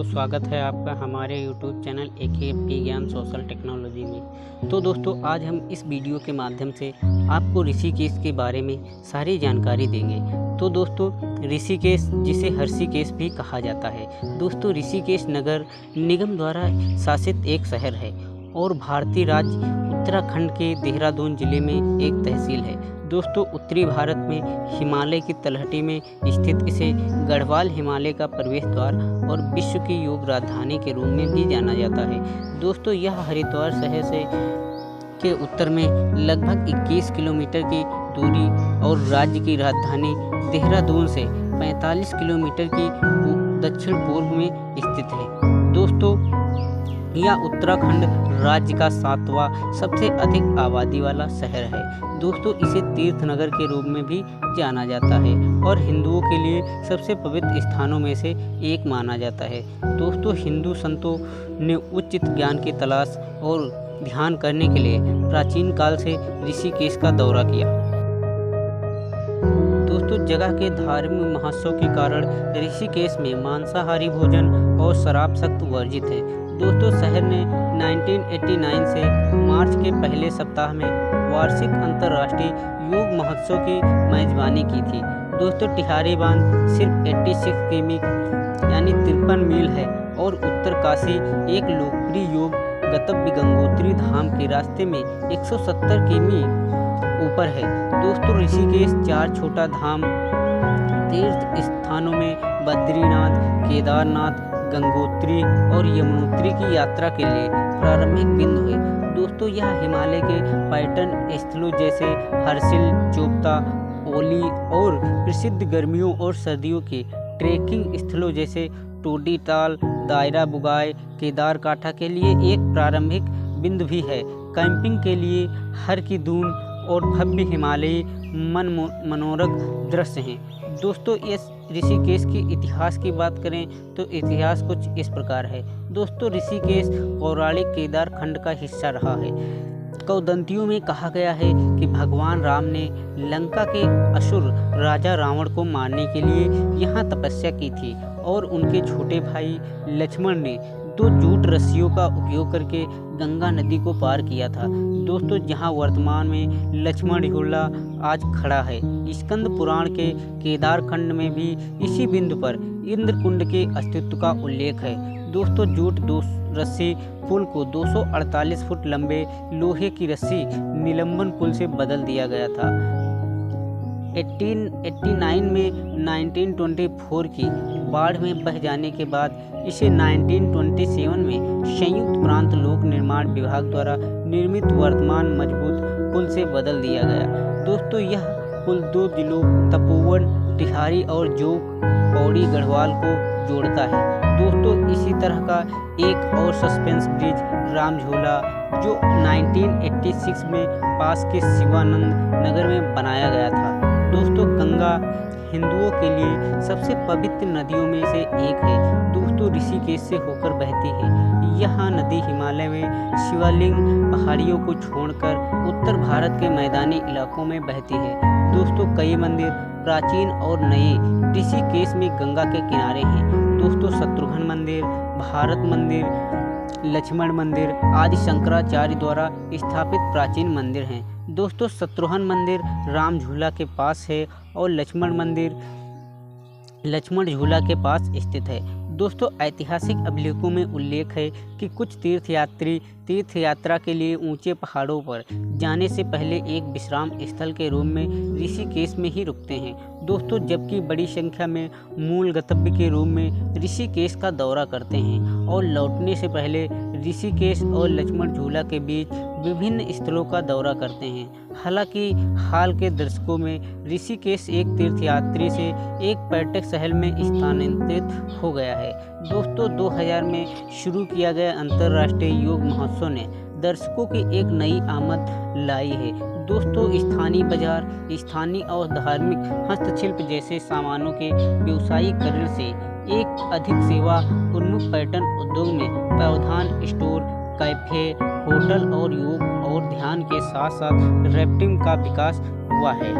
स्वागत है आपका हमारे YouTube चैनल AKFP ज्ञान सोशल टेक्नोलॉजी में। तो दोस्तों आज हम इस वीडियो के माध्यम से आपको ऋषिकेश के बारे में सारी जानकारी देंगे। तो दोस्तों ऋषिकेश जिसे हर्षिकेश भी कहा जाता है, दोस्तों ऋषिकेश नगर निगम द्वारा शासित एक शहर है और भारतीय राज्य उत्तराखंड के देहरादून जिले में एक तहसील है। दोस्तों उत्तरी भारत में हिमालय की तलहटी में स्थित इसे गढ़वाल हिमालय का प्रवेश द्वार और विश्व की योग राजधानी के रूप में भी जाना जाता है। दोस्तों यह हरिद्वार शहर से के उत्तर में लगभग 21 किलोमीटर की दूरी और राज्य की राजधानी देहरादून से 45 किलोमीटर की दक्षिण पूर्व में स्थित है। दोस्तों यह उत्तराखंड राज्य का 7वां सबसे अधिक आबादी वाला शहर है। दोस्तों इसे तीर्थ नगर के रूप में भी जाना जाता है और हिंदुओं के लिए सबसे पवित्र स्थानों में से एक माना जाता है। दोस्तों हिंदू संतों ने उचित ज्ञान की तलाश और ध्यान करने के लिए प्राचीन काल से ऋषिकेश का दौरा किया। दोस्तों जगह के धार्मिक महत्व के कारण ऋषिकेश में मांसाहारी भोजन और शराब सख्त वर्जित है। दोस्तों शहर ने 1989 से मार्च के पहले सप्ताह में वार्षिक अंतर्राष्ट्रीय योग महोत्सव की मेजबानी की थी। दोस्तों टिहरी बांध सिर्फ 86 किमी यानी 53 मील है और उत्तरकाशी एक लोकप्रिय योग गंतव्य गंगोत्री धाम के रास्ते में 170 किमी ऊपर है। दोस्तों ऋषिकेश 4 छोटा धाम तीर्थ स्थानों में बद्रीनाथ, केदारनाथ, गंगोत्री और यमुनोत्री की यात्रा के लिए प्रारंभिक बिंदु है। दोस्तों यह हिमालय के पर्यटन स्थलों जैसे हर्षिल, चोपता, ओली और प्रसिद्ध गर्मियों और सर्दियों के ट्रेकिंग स्थलों जैसे टोडी ताल, दायरा बुगाई, केदारकाठा के लिए एक प्रारंभिक बिंदु भी है। कैंपिंग के लिए हर की दून और भव्य हिमालयी मनोरक दृश्य हैं। दोस्तों इस ऋषिकेश के इतिहास की बात करें तो इतिहास कुछ इस प्रकार है। दोस्तों ऋषिकेश पौराणिक केदार खंड का हिस्सा रहा है। कौदंतियों में कहा गया है कि भगवान राम ने लंका के असुर राजा रावण को मारने के लिए यहाँ तपस्या की थी और उनके छोटे भाई लक्ष्मण ने 2 जूट रस्सियों का उपयोग करके गंगा नदी को पार किया था। दोस्तों जहां वर्तमान में लक्ष्मण झूला आज खड़ा है, स्कंद पुराण के केदार खंड में भी इसी बिंदु पर इंद्रकुंड के अस्तित्व का उल्लेख है। दोस्तों जूट रस्सी पुल को 248 फुट लंबे लोहे की रस्सी निलंबन पुल से बदल दिया गया था। 1889 में 1924 की बाढ़ में बह जाने के बाद इसे 1927 में संयुक्त प्रांत लोक निर्माण विभाग द्वारा निर्मित वर्तमान मजबूत पुल से बदल दिया गया। दोस्तों यह पुल 2 जिलों तपोवन, टिहरी और जोग पौड़ी गढ़वाल को जोड़ता है। दोस्तों इसी तरह का एक और सस्पेंस ब्रिज राम झूला जो 1986 में पास के शिवानंद नगर में बनाया गया था। दोस्तों गंगा हिंदुओं के लिए सबसे पवित्र नदियों में से एक है। दोस्तों ऋषिकेश से होकर बहती है। यह नदी हिमालय में शिवालिंग पहाड़ियों को छोड़कर उत्तर भारत के मैदानी इलाकों में बहती है। दोस्तों कई मंदिर प्राचीन और नए ऋषिकेश में गंगा के किनारे हैं। दोस्तों शत्रुघ्न मंदिर, भारत मंदिर, लक्ष्मण मंदिर आदि शंकराचार्य द्वारा स्थापित प्राचीन मंदिर हैं। दोस्तों शत्रुघ्न मंदिर राम झूला के पास है और लक्ष्मण मंदिर लक्ष्मण झूला के पास स्थित है। दोस्तों ऐतिहासिक अभिलेखों में उल्लेख है कि कुछ तीर्थयात्री तीर्थ यात्रा के लिए ऊंचे पहाड़ों पर जाने से पहले एक विश्राम स्थल के रूप में ऋषिकेश में ही रुकते हैं। दोस्तों जबकि बड़ी संख्या में मूल गंतव्य के रूप में ऋषिकेश का दौरा करते हैं और लौटने से पहले ऋषिकेश और लक्ष्मण झूला के बीच विभिन्न स्थलों का दौरा करते हैं। हालांकि हाल के दशकों में ऋषिकेश एक तीर्थयात्री से एक पर्यटक शहर में स्थानांतरित हो गया है। दोस्तों 2000 में शुरू किया गया अंतर्राष्ट्रीय योग महोत्सव ने दर्शकों की एक नई आमद लाई है। दोस्तों स्थानीय बाजार, स्थानीय और धार्मिक हस्तशिल्प जैसे सामानों के व्यावसायीकरण से एक अधिक सेवा उन्मुख पर्यटन उद्योग में प्रावधान स्टोर, कैफे, होटल और योग और ध्यान के साथ साथ राफ्टिंग का विकास हुआ है।